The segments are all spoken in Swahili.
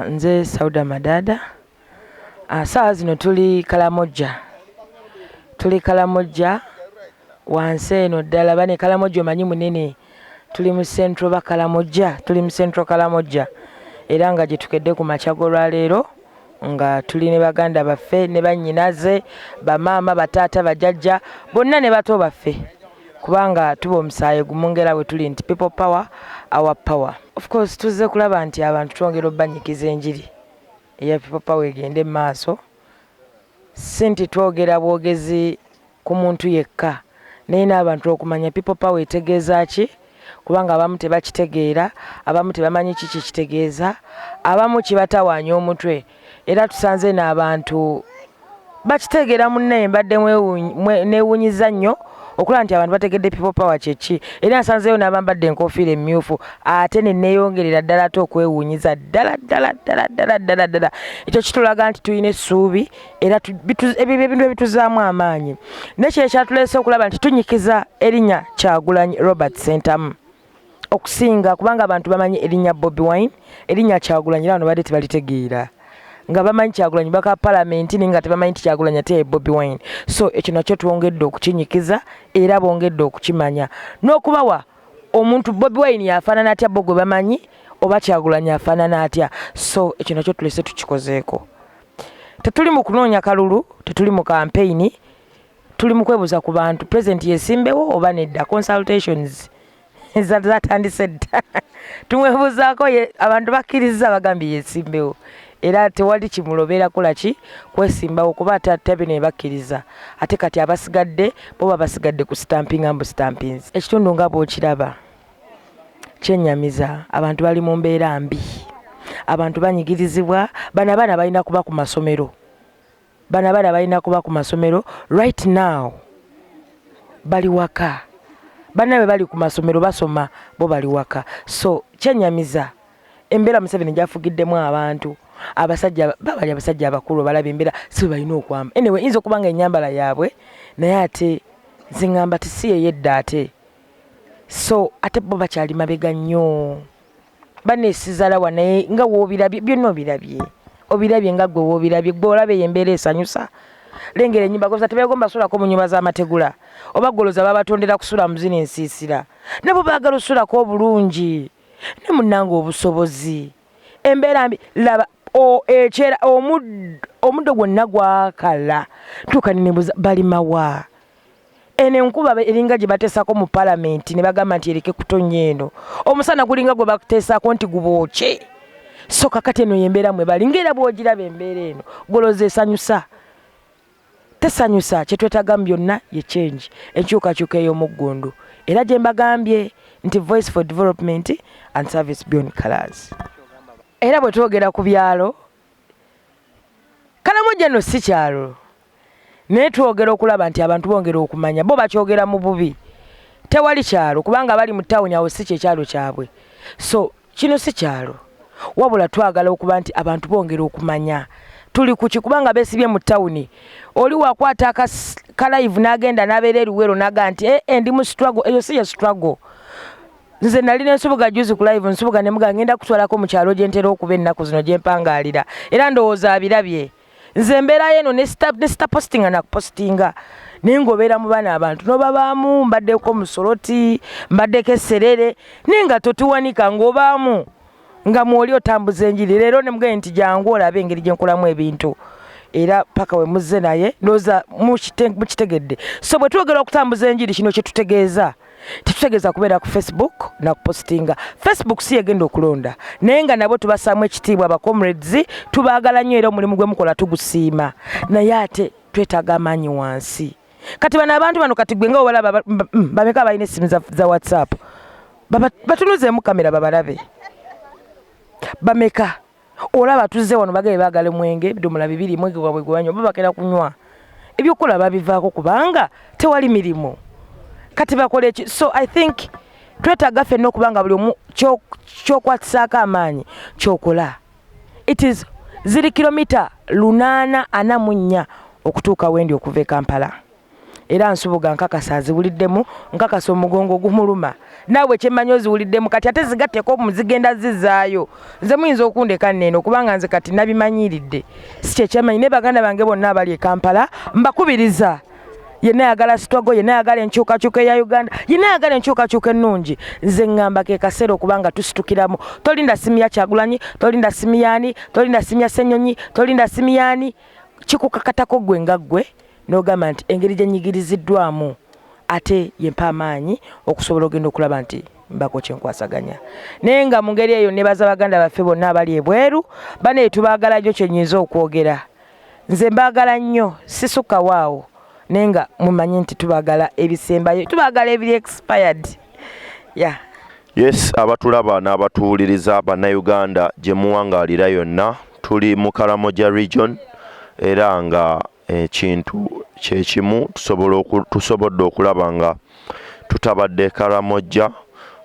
Nze Sauda Madada. Saa zino tuli Kalamoja. Wansi eno ddala bane Kalamoja omanyi munene. Tuli mu centro ba Kalamoja, tuli mu centro Kalamoja. Era nga gye tukedde ku makya g'olwaleero nga tuli ne baganda baffe ne bannyinaze, bamaama, bataata, bajjajja, bonna ne bato baffe. Kubanga tuba omusaayi gumungera bwe tuli nti people power, our power. Of course tuzze kulaba nti abantu twongera obbanyikiza enjiri eya people power egende maaso. Si nti twogera bwogezi ku muntu yekka naye n'abantu okumanya people power etegeeza ki, kubanga abamu tebakitegeera, abamu tebamanyi kiki kitegeeza, abamu kibatawaanya omutwe. Era tusanze n'abantu bakitegeera munne mbadde neewunyiza nnyo okulaba nti abantu bategedde people power kyeki. Era nsanzeyo n'abambadde enkofiira emmyufu ate ne neeyongerera ddala ate okwewunyiza ddala. Ekyo kitulaga nti tulina essuubi era ebintu ebituzaamu amaanyi. Nekyo ekyatuleese okulaba nti tunyikiza erinnya Kyagulanyi Robert Ssentamu okusinga, kubanga abantu bamanyi erinnya Bobi Wine, erinnya Kyagulanyi era bano badde tebalitegeera. Nga bamanyi Kyagulanyi baka palamenti nga tebamanyi nti Kyagulanyi ate Bobi Wine. So ekyo nakyo twongedde okukinyikiza era bongedde okukimanya. N'okubawa omuntu Bobi Wine yafaanana atya bo gwe bamanyi oba Kyagulanyi afaanana atya. So ekyo nakyo tulese tukikozeeko. Tetuli mu kunoonya kalulu, tetuli mu campaign, tuli mu kwebuuza ku bantu president yesimbewo oba nedda. Consultations zatandise dda. Tumwebuuzaako abantu bakkiriza bagambye yesimbewo. Era tewali kimulobera kulaki kwesimbawo kuba tabe ne bakkiriza. Ate kati abasigadde bo basigadde ku stamping stampings. Ekitundu nga bw'okiraba kyennyamiza, abantu bali mu mbeera mbi, abantu banyigirizibwa. Bana balina kuba ku masomero, balina kuba ku masomero right now. Bali waka, banabe bali ku masomero basoma, bo bali waka. So kyennyamiza embeera Museveni gyafugiddemu abantu. Abasajja babali abasajja abakulu balaba embeera si balina okwamba. Anyway inzo kubanga ennyambala yaabwe naye ate zingamba tisi yedda ate. So ate bo bakyali mabega nnyo. Baneesizala wane nga woobirabye byonna obirabye nga gwe woobirabye gwe olabe embeera esanyusa. Lengera ennyumba goza tebegomba sulako mu nnyumba z'amategula oba goloza babatondera kusula mu zino ensiisira. Nabo baagala osulako obulungi ne munnanga obusobozi. Embeera mbi laba ekyera omuddo gwonna gwakala tukannebuza bali mawa. Eno enkuba eringa gye bateesako mu palamenti ne bagamba nti ereke kutonya eno. Omusana gulinga gwe bakuteesako nti gubookye. So kakati eno yembeera mwe bali ngera bw'ogiraba embeera eno goloza esanyusa. Tesanyusa kye twetagamu byonna ye change, enkyukakyuka ey'omuggundu. Era gye mbagambye nti voice for development and service beyond colors. Era bwe twogera ku byalo, Kalamoja no si kyalo. Naye twogera okulaba nti abantu bongera okumanya, bo bakyogera mu bubi. Tewali kyalo kubanga bali mu ttawuni awo si kyalo kyabwe. So kino si kyalo. Wabula twagala okuba nti abantu bongera okumanya. Tuli ku kikubanga besibye mu ttawuni. Oli wakwata ka live n'agenda n'abeera eruwero n'aga nti ndi mu struggle. Eyo si ya struggle. Nze nali nensubuga juzi ku live nsubuga ne muga ngenda kutwalako mu kyalo gye ntera okuba ennaku zino gye mpangaalira. Era ndowooza abirabye. Nze mbeera yeno ne sta postinga na postinga. Nengobeera mu bana abantu n'obabaamu mbaddeko musoloti, mbaddeko esserere, nenga totuwanika ng'obaamu. Nga mwoli otambuza enjiri. Leero ne mugaye nti jangu olabe engeri gye nkolamu ebintu. Era paka we muzze naye ndowooza mukitegedde. So bwe twogera okutambuza enjiri kino kye tutegeeza. Tetutegeeza kubeera ku Facebook na kupostinga. Facebook si yegenda okulonda. Naye nga nabo tubasaamu ekitiibwa aba comrades, tubaagala nnyo era omulimu gwe mukola tugusiima. Naye ate twetaaga amaanyi wansi. Kati bano abantu bano kati gwe nga obalaba bameka balina essimu za WhatsApp. Batunuzeemu kamera babalabe. Bameka olaba tuzze wano bagabe baagala mwenge ebidomola 2 mwenge gwabwe gwanywa babakera kunywa. Ebyokola babivaako kubanga tewali mirimu. Kati bakole eki. So I think twetaaga ffenna okubanga buli omu ky'okwatisaako amaanyi ky'okola. It is 0 kilomita 844 okutuuka wendi okuva e Kampala. era nsubuga nkakasa aziwuliddemu nkakasa omugongo gumuluma naawe kyemmanyi oziwuliddemu kati ate zigatteko muzigenda zizaayo nze muyinza okundeka nneeno kubanga nze kati nabimanyiridde si kyekyamanyi ne baganda bange bonna abali e Kampala mbakubiriza yenna ayagala struggle yenna ayagala enkyukakyuka eya Uganda yenna ayagala enkyukakyuka ennungi nze ŋŋamba ke kaseera okubanga tusitukiramu tolinda simu ya Kyagulanyi tolinda simu yaani tolinda simu ya Ssenyonyi tolinda simu yaani kikukakatako gwe nga ggwe n'ogamba nti engeri gye nyigiriziddwamu ate yempa amaanyi okusobola ogenda okulaba nti mbako kyenkwasaganya naye nga mu ngeri eyo nebaza baganda baffe bonna abali ebweru bane tubaagala gyo kyenyinza okwogera nze mbaagala nnyo sisuka waawo naye nga mumanyi nti tubaagala ebisembayo tubaagala ebiri expired Yes, abatulaba n'abatuwuliriza bannayuganda gye muwangaalira yonna tuli mu Karamoja region era nga ekintu kyekimu tusobodde okulaba nga tutabadde Karamoja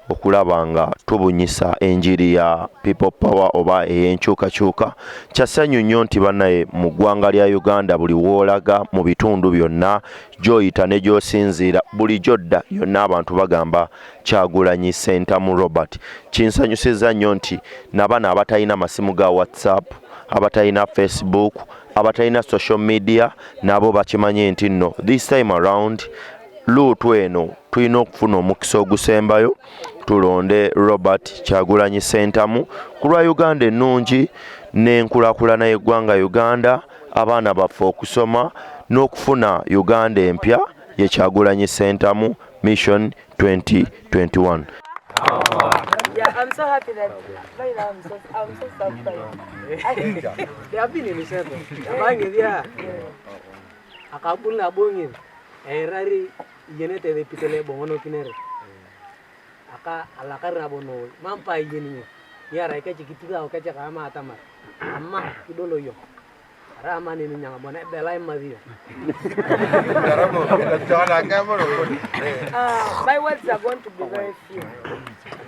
okulaba nga tubunyisa enjiri ya people power oba ey'enkyukakyuka kyasanyu nnyo nti bannaye mu ggwanga lya Uganda buli woolaga mu bitundu byonna gy'oyita ne gy'osinziira bulijjo dda yonna abantu bagamba Kyagulanyi Ssentamu Robert kinsanyusiza nnyo nti nabana abatalina masimu ga WhatsApp abatalina Facebook abatalina social media nabo bakimanye nti nno this time around luutu eno tulina okufuna omukisa ogusembayo tulonde Robert Kyagulanyi Ssentamu ku lwa Uganda ennungi n'enkulaakulana y'eggwanga Uganda abaana baffe okusoma n'okufuna Uganda empya ye Kyagulanyi Ssentamu Mission 2021. I'm so happy that right now I'm so surprised. They have been in the center. Banging there. Akabula bongin. Erari yenete de pitele bongono kinere. Aka alakara bono. Mampa yeni. Yara ikachi kitiga okacha kama atamar. Amma kidolo yo. Rama ni nyanga bona belai madio. My words are going to be very few.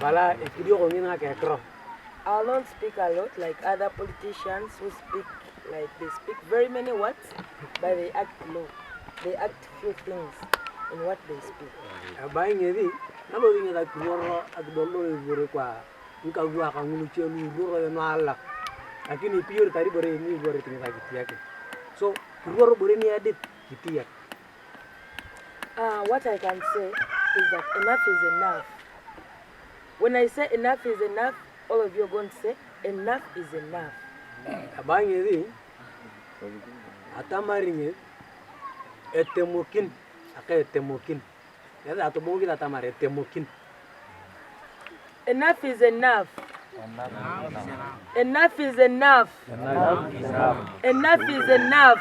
Bala ekidio ngina ke kro. I'll not speak a lot like other politicians who speak like they speak very many words, but they act low. They act few things in what they speak. Buying it, nalo ringa da kuro akdolo ibure kwa nkagua kangulu chelu ibure no alla. Lakini pure tari bore ni ibure tinga kiti yake. So kuro bore ni edit kiti yake. What I can say is that enough is enough. When I say enough is enough, all of you are going to say enough is enough. Buying it, atamaringe etemokin aka etemokin yada atomongi atamar etemokin enough is enough. Enough is enough. Enough is enough.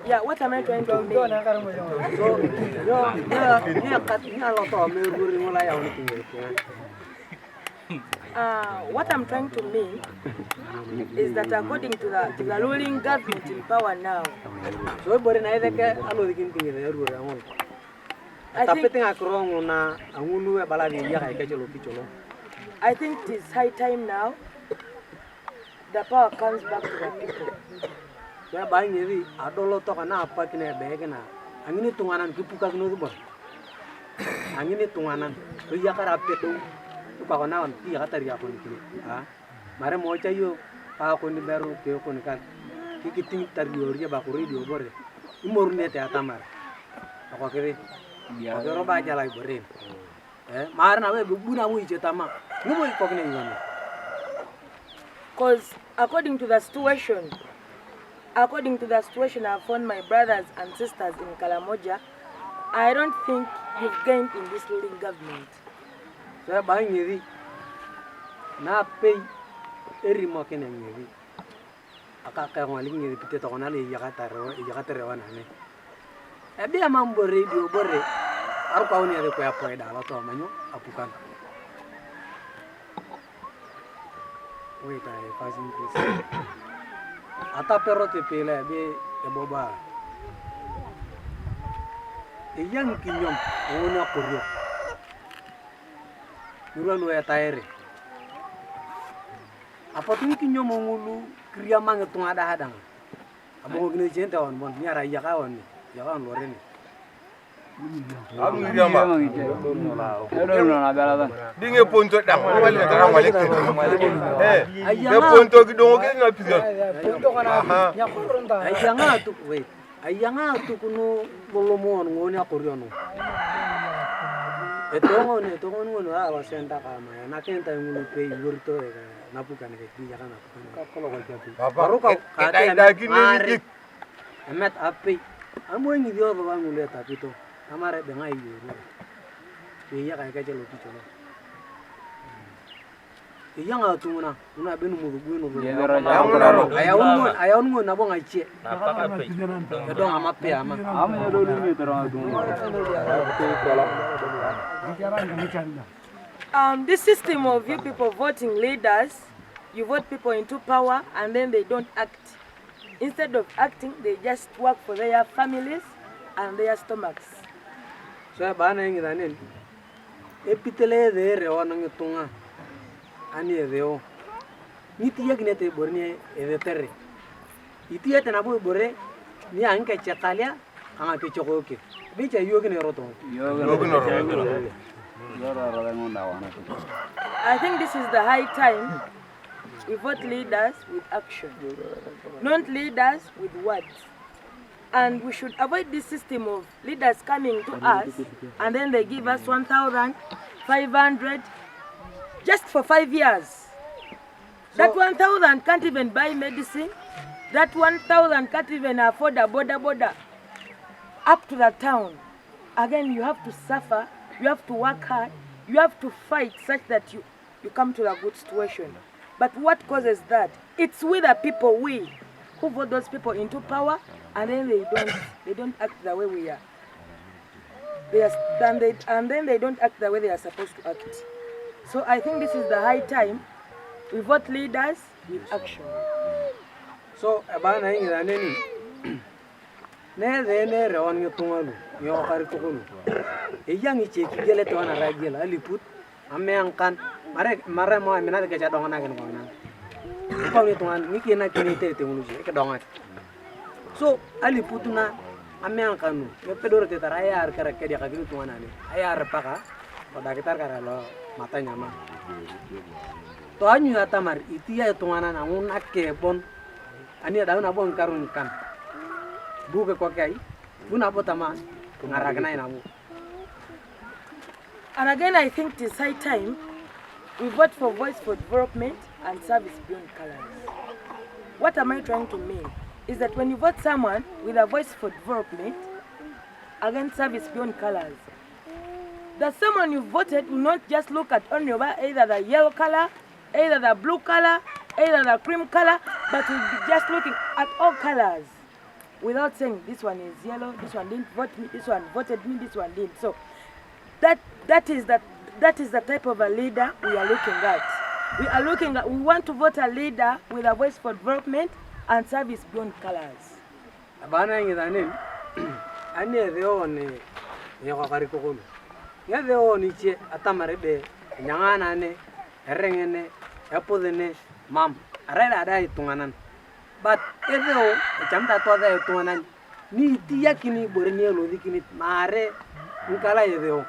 Yeah, what am I trying to mean? So what I'm trying to mean is that according to the ruling government in power now, so bore na ideke alo dikin tingi de rure amon tapete akrong na angunu e baladi ya kai kechelo kicholo. I think it is high time now the power comes back to the people. Ya buying it adolo to kana apa kine bege na angini tunganan kipuka kino bor angini tunganan to ya karape do ko na on ti kata ria ko ni mare mo chayo pa ko ni beru ke ko ni kan ki tin tar yor ba ko radio bore imor ne te atamar ko ke ya ro ba jala bore mar na we buna mu ije tama ni mo ko ni ngani because according to the situation I found my brothers and sisters in Kalamoja, I don't think you've gained in this ruling government. Saya buying it na pay eri mo kene ngiri akaka ngwaling ngiri pite to na le yakatare wana ne ebi amambo radio bore aru ka oni ade ko ya poeda la to manyo apukan wait I passing please ata pero te pele be e boba e yang kinyom ona koryo Nurano ya taere. Apa tu kinyo mongulu kriya mang tung ada hadang. Abo gini jenta on bon ni ara ya kawan ni. Yakan Loreni. Dinge ponto da wale da wale ponto gidongo na pizza ponto kana ya koronda ayanga tu kuno bolomon ngoni akoriono etongo ngono ala senta kama na kenta ngono pe yurto na pukan ke dia kana ka kolo ka tu baru ka kate da gini emet api amo ngi dio ba ngule tapi to amare benga iyo iya ka ka jelo kicho no iya nga tunguna una benu mu guino aya unmo na bonga ichie do amape ama do ni tero This system of you people voting leaders, you vote people into power and then they don't act. Instead of acting, they just work for their families and their stomachs. So bana ngi danen epitele de rewana ngi tunga ani edeo niti yagne te borni ede terre iti yete na bo bore ni anke chakalia anga ke chokoke bicha yogne roto I think this is the high time we vote leaders with action, not leaders with words. And we should avoid this system of leaders coming to us and then they give us 1,500 just for 5 years. So that 1,000 can't even buy medicine. That 1,000 can't even afford a border up to the town. Again, you have to suffer, you have to work hard, you have to fight such that you come to a good situation. But what causes that? It's we the people, we, who vote those people into power, and then they don't act the way we are. And then they don't act the way they are supposed to act. So I think this is the high time we vote leaders with action. So abana ingi daneni ne rewan ngi tungalu yo kari tukulu eyangi cheki gele to na ragela aliput amme angkan mare mo amina ke jadong na gen kona ko ni tungan ni kina kini te ngulu ke donga so aliputuna amme angkanu me pedoro te taraya kara ke dia kagilu tungana ni ayar paka pada gitar kara lo matanya ma to anyu atamar itia tungana na un akke bon ani ada na bon karun kan buke ko kai buna botama ngaragna ina mu. And again, I think it is high time we vote for voice for development and service beyond colors. What am I trying to mean? Is that when you vote someone with a voice for development against service beyond colors, that someone you voted will not just look at only either the yellow color, either the blue color, either the cream color, but will be just looking at all colors without saying this one is yellow, this one didn't vote me, this one voted me, this one didn't. So that is the type of a leader we are looking at. We want to vote a leader with a voice for development and service beyond colors. Abana ngi danen ane deo ne yako kari kokolo. Ya deo ni che atamare be nyangana ne erengene epodene mam arela dai tunganan. But deo chamta to dai tunganan ni tiya kini boreni lo dikini mare ngala deo.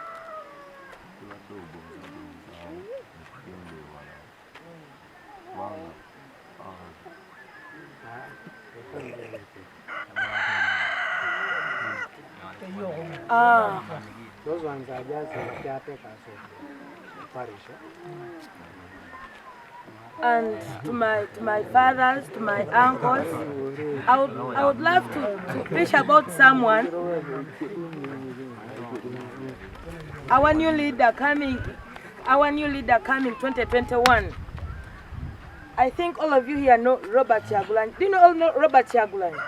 Those ones are just and to my fathers, to my uncles, I would love to preach about someone. Our new leader coming 2021. I think all of you here know Robert Chagulanyi. Do you all know Robert Chagulanyi?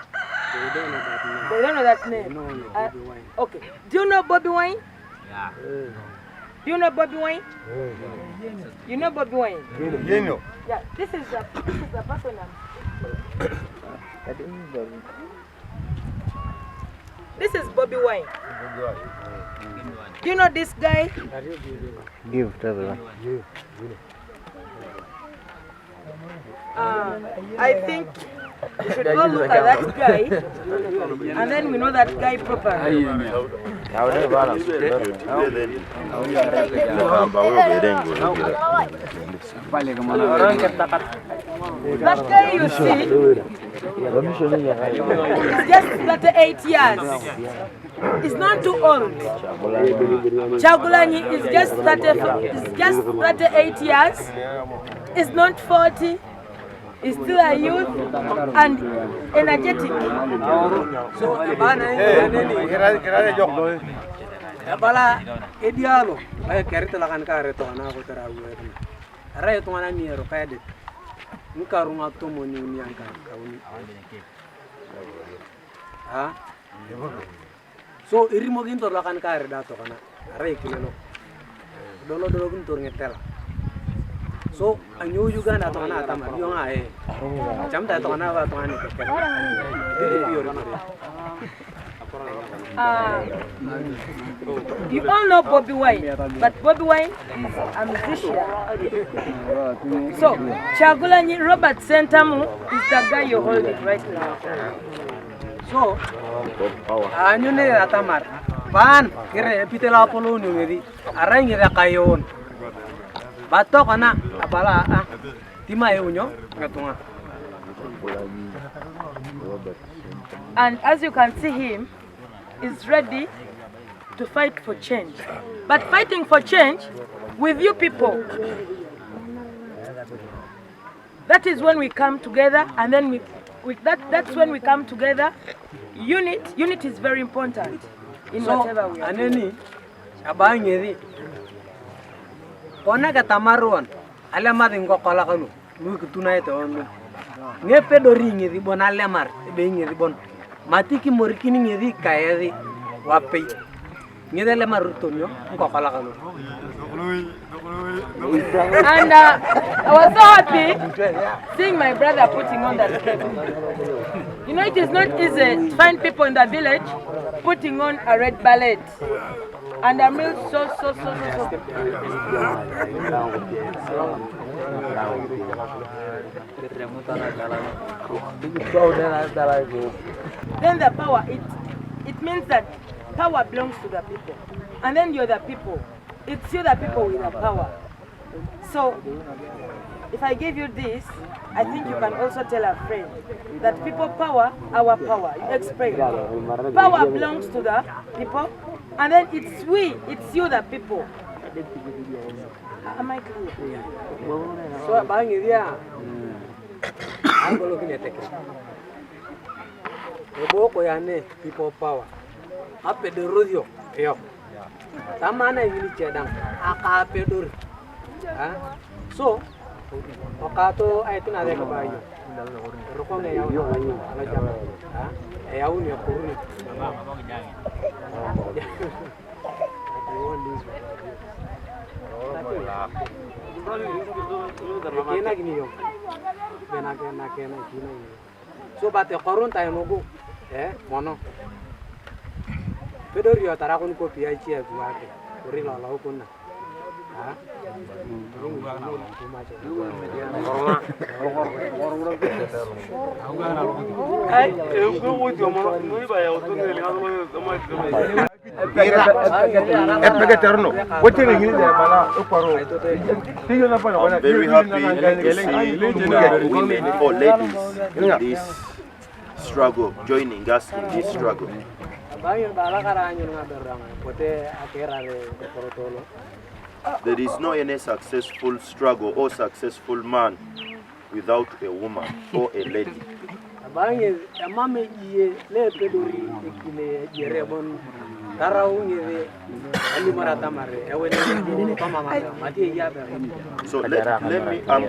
They don't know that name. Okay. Do you know Bobi Wine? Yeah. Do you know Bobi Wine? You know Bobi Wine? You know. Yeah. This is the person This is Bobi Wine. Do you know this guy? Give to everyone. I think We should all look at that guy, and then we know that guy properly. That guy you see is just 38 years. He's not too old. Chagulanyi is just 38 years. He's not 40. He's still a youth and energetic. So, Bala, Edialo, I carry the Lakan Carreto and Avotara. Array to one year of Edit. Mukaruma Tomoni Yanka. So, Irimogin to Lakan Carre Datona, Array Kilo. Dolo Dogun Turnetella. So, I knew Uganda to Anatama, Yonga, Jamda to another one. You all know Bobi Wine, but Bobi Wine is a musician. So, Chagulanyi Robert Sentamu is the guy you hold it right now. So, you know that Tamar. Van, here, Pitela Apollo, you arrange the Kayon. But talk on Apala, Tima Eunyo, Katuma. And as you can see him, is ready to fight for change. But fighting for change with you people. That is when we come together, and then that's when we come together. Unit is very important in whatever we are doing. Abangeri. Ona katamaruan. Alamar ingo kalakanu. Look tonight on. Nepedori ngiri bon alamar. Being ribon. Matiki morikini ngiri kayari. Wapi. Ngidele marutonyo. Ingo kalakanu. And I was so happy seeing my brother putting on that cape. You know, it is not easy to find people in the village putting on a red ballet. And I'm really so. Then the power, it means that power belongs to the people. And then you're the people. It's you the people with the power. So, if I give you this, I think you can also tell a friend that people power, our power. You explain. Power belongs to the people, and then it's you the people. Am I clear? So, Bangiria, I'm looking at it. People power. Up at the rodeo. Tamana ini cedang, akapedur. So, okato itu nade kabayo. Rokong ayau kabayo, alajam. Ayau ni akuri. Kena gini yo. Kena gini. So bate korun tayo mogo, mono. Pedor yo tarakun ko piachi aguake. Uri lalau kunna. I'm very happy to see women or ladies in this struggle, joining us in this struggle. There is no any successful struggle or successful man without a woman or a lady. So I'm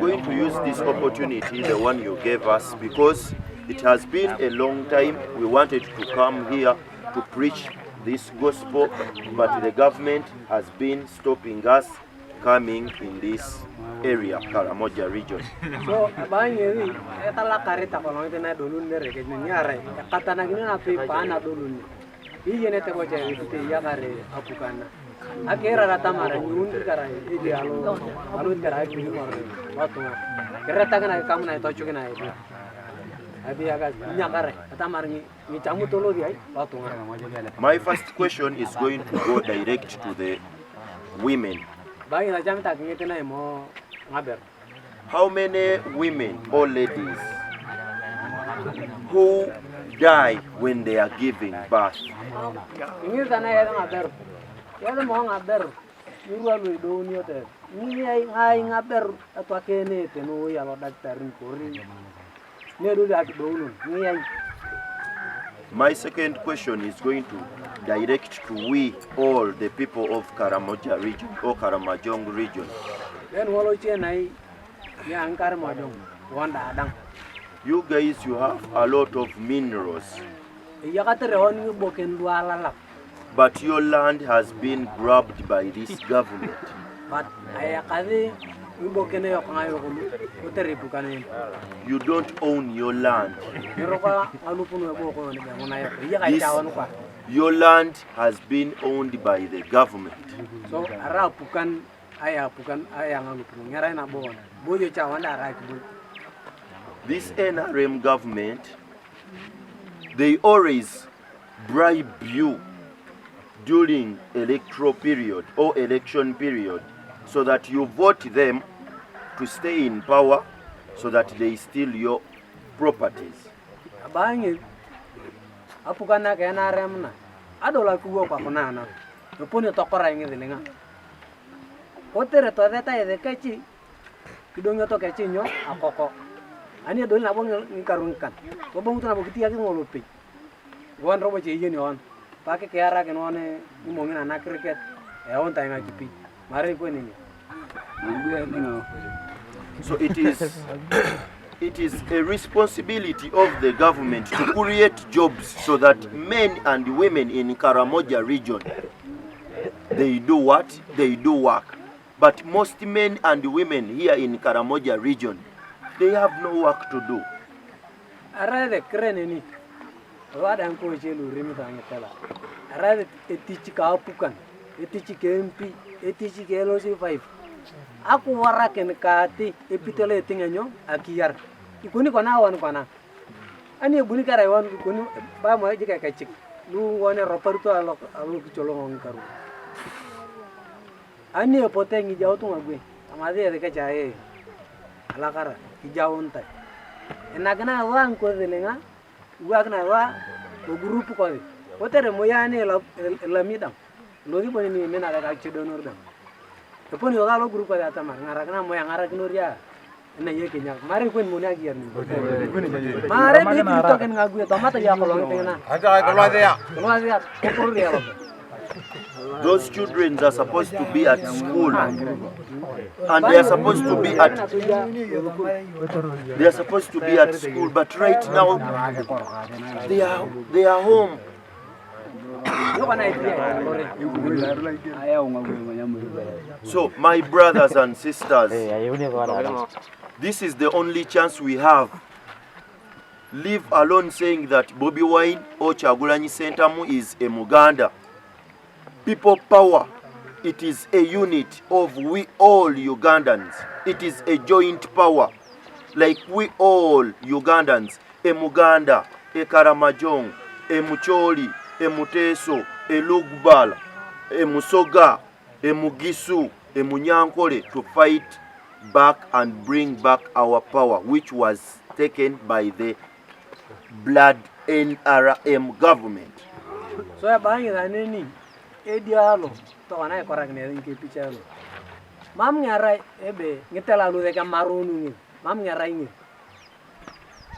going to use this opportunity, the one you gave us, because it has been a long time. We wanted to come here to preach this gospel, but the government has been stopping us coming in this area, Karamoja region. So, abangeri, etala karita kalau itu na dulu nere kenyare, kata nagini na pana dulu. Iya nete boja itu ya kare apukana. Akera rata mara nyundi kara ini alu kara itu mara. Waktu kereta kana kamu na itu cuci na itu. My first question is going to go direct to the women. How many women or ladies who die when they are giving birth? My second question is going to direct to we all the people of Karamoja region or Karamojong region. You guys, you have a lot of minerals, but your land has been grabbed by this government. You don't own your land. Your land has been owned by the government. This NRM government, they always bribe you during electoral period or election period so that you vote them to stay in power so that they steal your properties. So it is a responsibility of the government to create jobs so that men and women in Karamoja region, they do what? They do work. But most men and women here in Karamoja region, they have no work to do. Aku waraken kati epitele tinganyo akiyar ikuni kona wan kona ani buni kara wan ikuni ba mo jika kacik lu wone roparto alo kicolong karu ani potengi jauh tu ngagwe amade ya kacaye ala kara kijawon tai enagana wan ko delenga uagna wa grupo ko potere moyane la midam lodi boni ni mena ka chidonor dam Tepun yo kalau grup ada tamar ngarakna mo yang ngarak nuria na ye kenya mari kun mo nagi yarni mari bi to ken ngagu to mata ya kolong tena aja kolong ya kopur ya. Those children are supposed to be at school and they are supposed to be at school, but right now they are home. So my brothers and sisters, this is the only chance we have. Leave alone saying that Bobi Wine or Kyagulanyi Ssentamu is a Muganda. People power, it is a unit of we all Ugandans. It is a joint power. Like we all Ugandans, a Muganda, a Karamojong, a Mucholi, a Muteso, a Lugbala, a Musoga, a Mugisu, a Munyankole to fight back and bring back our power, which was taken by the blood NRM government. So ya bangi nani edialo to ana korak ne ngi pichalo. Mam ngara ebe ngitela lu deka marunu ngi. Mam ngara ngi.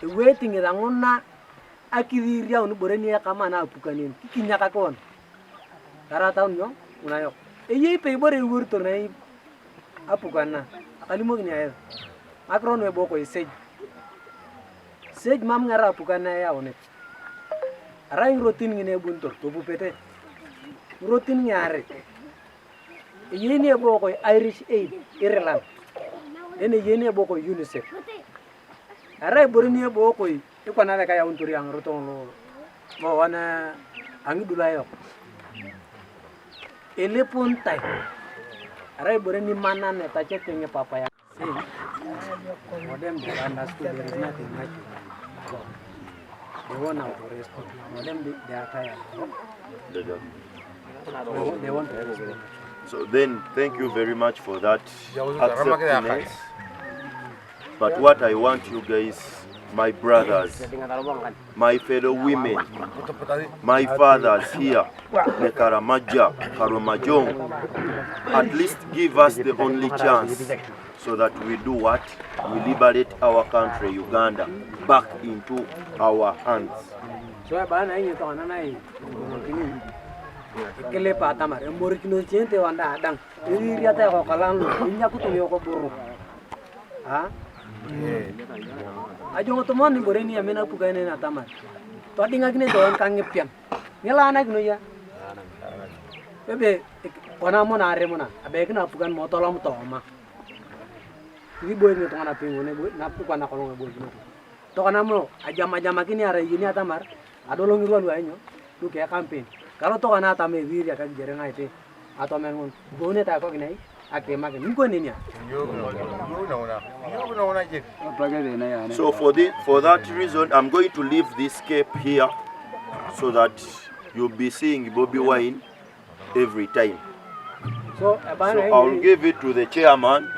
E waiting ngona akiriria unu boreni ya kama na apukanin kikinya kakon kara taun yo unayo eye pe bore wurto nei apukana alimo gni ayo akron we boko sej mam ngara apukana ya onet arain rotin ngine buntor to bupete rotin nyare eye ne boko Irish Aid Ireland ene yene boko UNICEF arai boreni boko iko na kaya unturi ang rutong lo mo wana ang dulayo ele puntai arai bore ni mana ne tache kenge papa ya modem bukan nastu there is nothing much God. They want now to respond. Now them they are tired. They want to respond. So then, thank you very much for that acceptance. But what I want you guys, my brothers, my fellow women, my fathers here, the Karamoja, at least give us the only chance so that we do what? We liberate our country, Uganda, back into our hands. So kele patamar emborikino chente wanda adang iri riata ko kalan inya kutu ko buru ha ajo to mon ni boreni amena pugane na tamar to dinga gine don kangepian nila na gino ya bebe kona mona are mona abe kina pugan motolom to ma ni boy ni to ngana pingone boy na pu kana kolonga boy gino to kana mo ajama kini are yini atamar adolongi ruan waenyo tu ke campaign. Kalau to kana tame wir ya kan jereng aite atau mengun gone ta ko ginai ake magen ni gone nya so for that reason I'm going to leave this cape here so that you'll be seeing Bobi wine every time. So I'll give it to the chairman.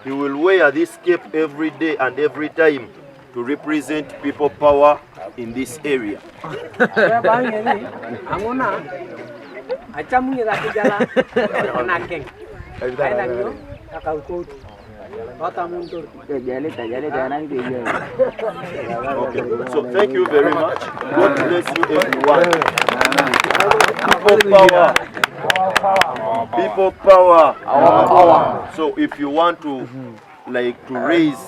He will wear this cape every day and every time to represent people power in this area. Okay, so thank you very much. God bless you everyone. People power. People power. Our power. So if you want to to raise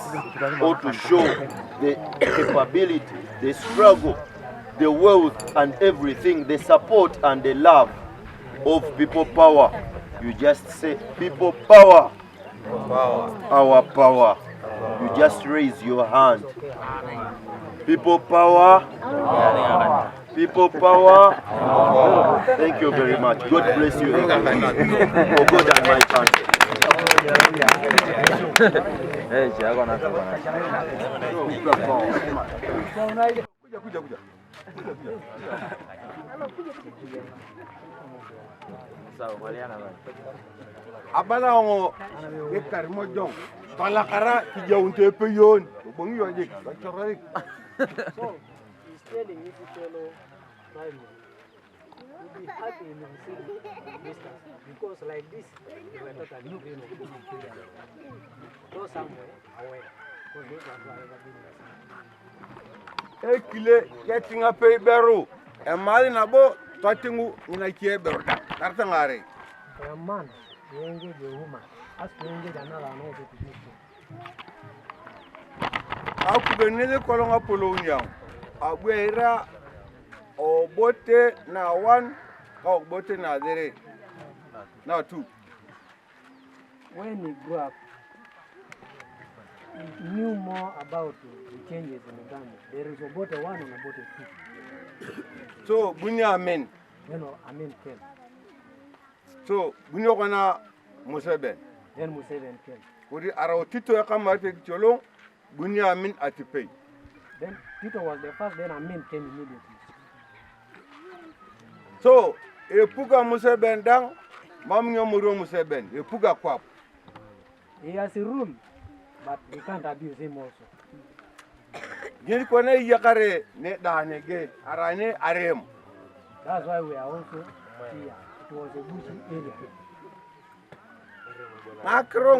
or to show the capability, the struggle, the wealth and everything, the support and the love of people power, you just say people power, our power. You just raise your hand. People power, people power. Thank you very much. God bless you. For God and my country. Abalango ekar mojong palakara kijaunte peyon bongi yoje bachorari. So he's telling if you fellow primary you'll be happy in receiving visitors because like this you are totally green go somewhere away because those are never been Ekile getting a pay beru e mali nabo totingu ina kie beru tartangare a man you engage a woman as to engage another no to people akubenele kolonga polonya abwera obote na one ka obote na zere na two. When he grew up he knew more about the changes in Uganda. There is about a 1 and about a 2. So bunya amen. You know, amen came. So bunyo kana Museveni. Then Museveni came. Uri ara Tito ya kama ate cholo bunya amen atipei. Then Tito was the first. Then amen came immediately. So epuga Museveni dang mamnyo muro Museveni epuga kwap. He has a rule, but we can't abuse him also. Gini kone yakare ne danege arane arem. That's why we are also here. It was a bushy area. Makro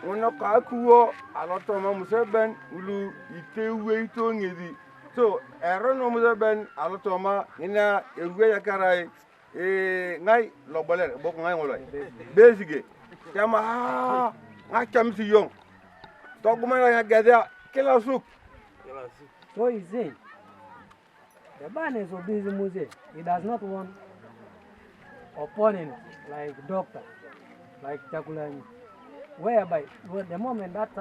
una kakuo alotoma Museveni ulu itewe ito ngezi. So erono Museveni alotoma ina ewe yakare ngai loboler boko ngai ngoloi. Besige. Kama chamsi yong. Toguma ya gaza kila suk. So he's saying the man is obese Muse. He does not want opponents like doctor, like Chakulani. Whereby the moment that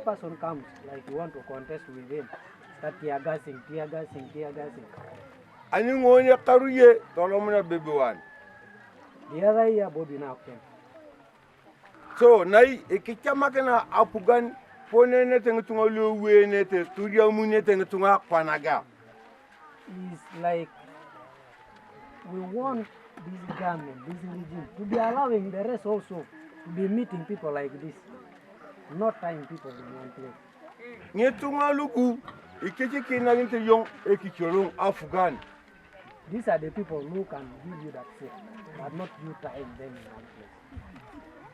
person comes, like you want to contest with him, start tear gassing. Ani ngone karuye tolomuna baby one. The other year Bobi now came. So nai ikichama kana apugan pone ne tengutunga luwe ne te turia mune tengutunga panaga. Is like we want this government, this regime, to be allowing the rest also to be meeting people like this, not tying people in one place. Nyetunga luku ikeche kina nite yong ekicholong Afghan. These are the people who can give you that faith, but not you tying them in one place.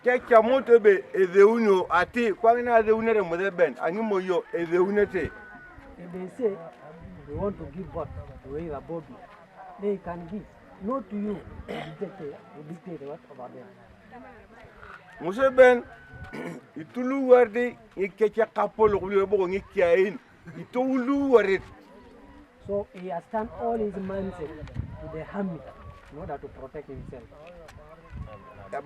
Kecha motebe ezeuno ati kwangina ezeunere modeben animoyo ezeunete. If they say they want to give birth to either Bobi, they can give. Not to you, to dictate what about them. Museveni itulu warde ikecha kapolo kulibo ngikiain itulu warit. So he has turned all his mindset to the army in order to protect himself.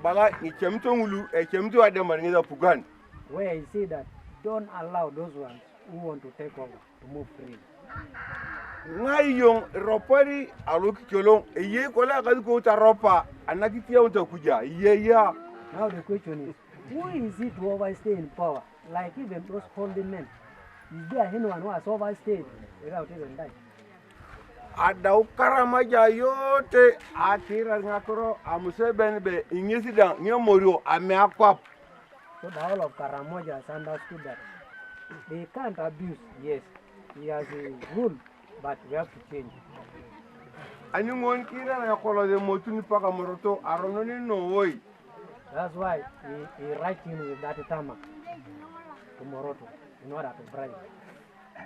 Bala ikemtongulu ekemtu ademar ngiza pugan. Where he said that don't allow those ones who want to take over to move freely. Ngayong ropari aloki cholong eye kola kaduko taropa anakitia utakuja ya. Now the question is, who is it to overstay in power? Like even those holding men. Is there anyone who has overstayed without even dying? Adau Karamoja yote atira ngakoro Museveni be ingisida nyomorio ameakwap. So the whole of Karamoja has understood that they can't abuse. Yes, he has a rule, but we have to change. Anyungon kira na yakolo de motuni paka moroto arononi no woi. That's why he writes him with that tarmac to Moroto in order to bribe.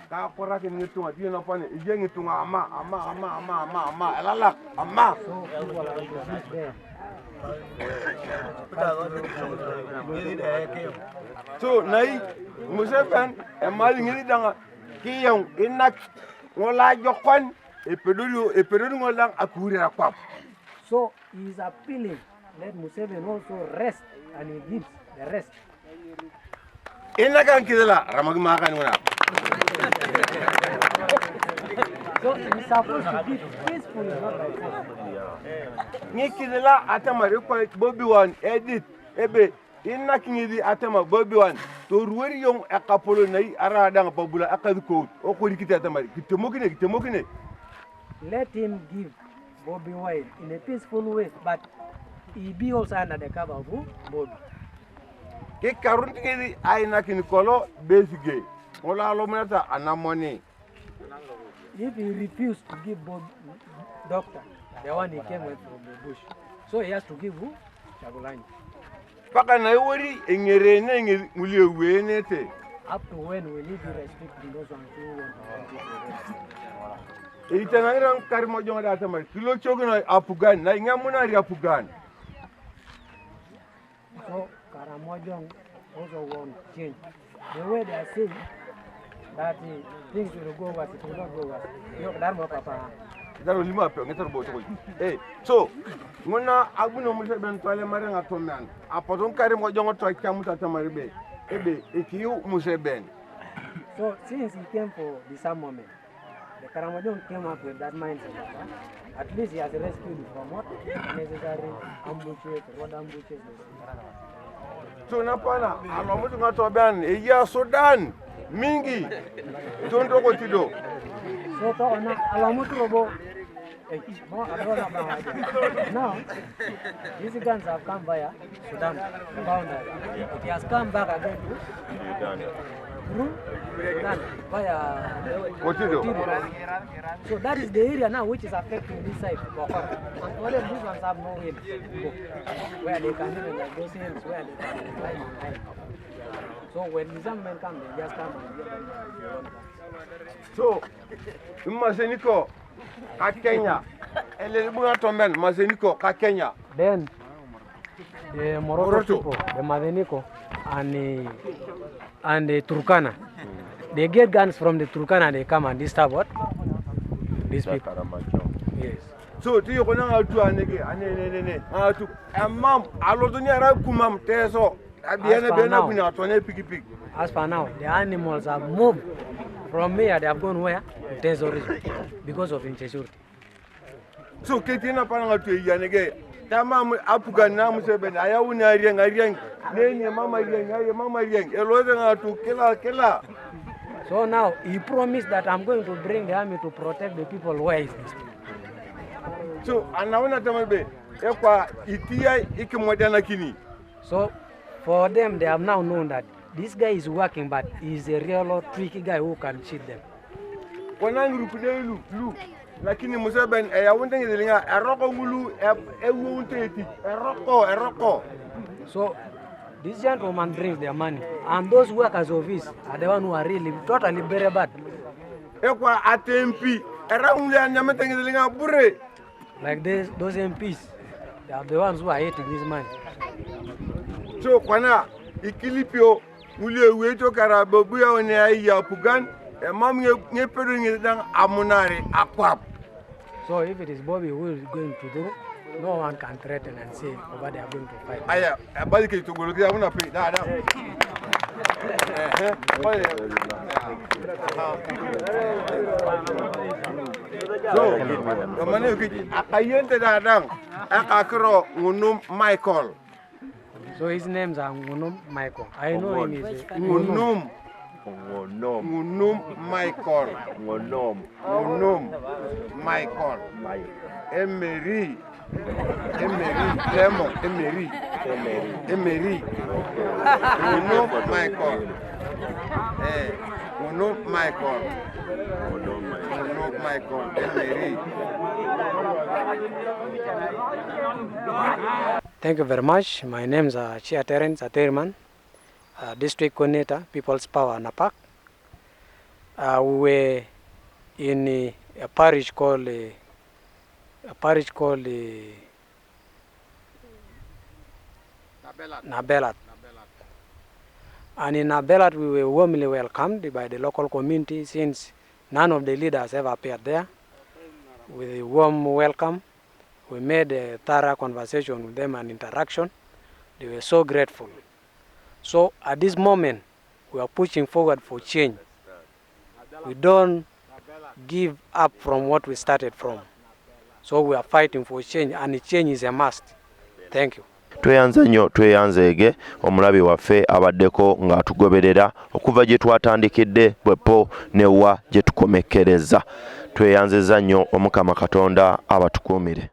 Ka kora ke ngitunga dina pane ije ngitunga ama elala ama. So people are introduced there. So nai Museveni emali ngiri danga kiyong inak ngola jokon epedodu ngolang akuri akwap. So he is appealing, let Museveni also rest, and he gives the rest. Inakan kidala ramagi makan ngona. So he's supposed to be peaceful, not by force. Ni kidala atama ko Bobi wan edit ebe inakingidi atama Bobi wan to ruweri yong akapolo nai ara danga babula akaduko o ko dikita atama kitemokine. Let him give Bobi Wine in a peaceful way, but he be also under the cover of who? Bobi. Ke karunti kidi aina kinikolo besige. Ola alomenata anamoni. If he refused to give Bobi doctor, the one he came with from the bush, so he has to give who? Chagulanyi. Paka na wori engerene ngulie wenete. Up to when will he be restricting those ones who want to compete? Itanangira Karamoja ngada atama kilo chogino Afghan na ingamuna ri Afghan. So Karamoja also want change. The way they are saying that things will go worse, it will not go worse. Yo kadar papa. Daro lima pe ngetar bo to. So ngona aguno Museveni tole marenga toman. Apodon Karamoja ngoto kyamuta tamaribe. Ebe ikiu Museveni. So since he came for disarmament, the Karamoja came up with that mindset. At least he has rescued from what? Necessary ambushes, road ambushes. So napana alomutu ngato ban eya Sudan mingi tondo ko tido. So to na alomutu robo now these guns have come via Sudan boundary. It has come back again to Sudan via Kotido. So that is the area now which is affecting this side. And all of these ones have no way to go, where they can even like those hills where they can climb and hide. So when disarmament comes, they just come and get them. So Maseniko ka Kenya. Ele bunga tomen Maseniko ka Kenya. Then the Moroto people, the Maveniko and the Turkana, they get guns from the Turkana, they come and disturb what? These people. Yes. So tiyo kona ngatu anege anene ngatu amam aloduni ara kumam teso abiene bena kunya tone piki. As for now, the animals have moved from here. They have gone where? To Tezo region because of insecurity. So ketina pana ngatu yanege Tama Apugan na Museveni ayawuna ariang nenye mama riang eloze ngatu kila. So now he promised that I'm going to bring the army to protect the people. Where is this? So anaona tamabe ekwa itia ikimwedana kini. So for them, they have now known that this guy is working, but he's a real tricky guy who can cheat them. Kwanang rupide lu lakini Museveni ayawunde ngilinga eroko ngulu ewunte eroko. So this gentleman brings their money, and those workers of his are the one who are really totally very bad. Ekwa atempi erawunde anyamete ngilinga bure. Like those MPs, they are the ones who are hating this man. So kwana ikilipio ule weto karabo buya one ya pugan mam ngepedo ngidang amunari akwap. So if it is Bobi who is going to do, no one can threaten and say over they are going to fight. Aya abali to go ya una pe da. So mane ki akayente da dang akakro ngunum Michael. So his names are Ngunum Michael. I know him is Ngunum Michael. Ngunum Michael. Emery. Lemon. Emery. Ngunum Michael. Ngunum Michael. Emery. Thank you very much. My name is Chia Terence Aterman, District Coordinator, People's Power, Napak. We were in a parish called Nabelat. And in Nabelat, we were warmly welcomed by the local community since none of the leaders ever appeared there. With a warm welcome, we made a thorough conversation with them and interaction. They were so grateful. So at this moment, we are pushing forward for change. We don't give up from what we started from. So we are fighting for change, and change is a must. Thank you. Tweyanze nnyo tweyanzeege omulabi waffe abaddeko ng'atugoberera okuva gye twatandikidde bwepo newa gye tukomekkereza. Tweyanzeza nnyo Omukama Katonda abatukuumire.